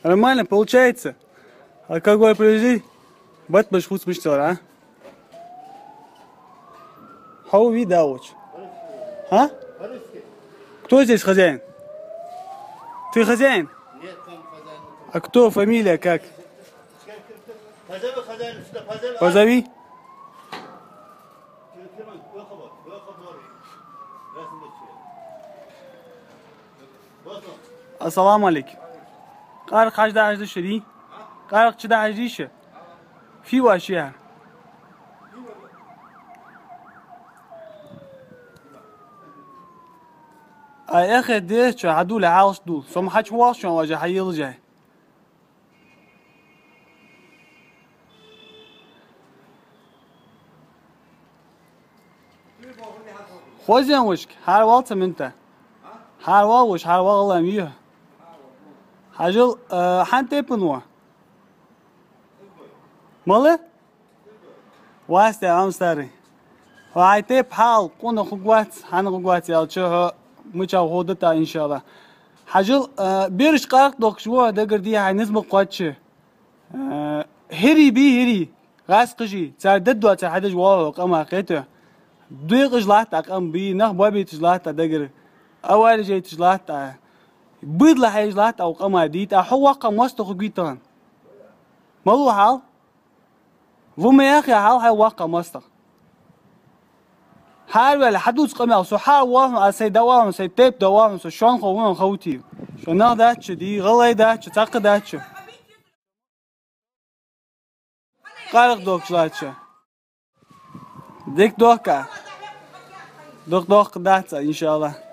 Нормально получается. Алкоголь привези. Бать башхут смыштор, а? How we дауч? А? Кто здесь хозяин? Ты хозяин? Нет, там хозяин. А кто, фамилия, как? Позови хозяина сюда, позови. Позови. Ассаламу алейкум. Qarq hajda hajda shiri. Qarq chida hajdi shi. Fi wa shi. يا اخي ديش عدول عاوش دول سم حاج واش شلون واجه حيل جاي خوزين وشك هار والتم انت هار وش هار والله ميه حاجل حنتي بنوا ماله واسته ام ستاري وهاي تيب حال قونا خوات حنا خوات يا تشو مچا هودتا ان شاء الله حاجل بيرش قارق دوك شو دغر دي هاي نسبه قوتش هري بي هري غاس قجي صار ددوا تا حدج واو قما قيته دويق جلات قام بي نخ بابي تجلات دغر اول جاي تجلات بيض لحي جلات او قما ديت حو قم وسط خويتان مالو حال وما يا اخي حال هاي واقع مستق هر ولی حدود قمی سو هر وام سی دوام سی تیپ دوام سو شان خوون خوتی شنا دات چدی غلی دات چ تاق دات چ قارق دوکلات چ دیک دوکا دوک دات ان شاء الله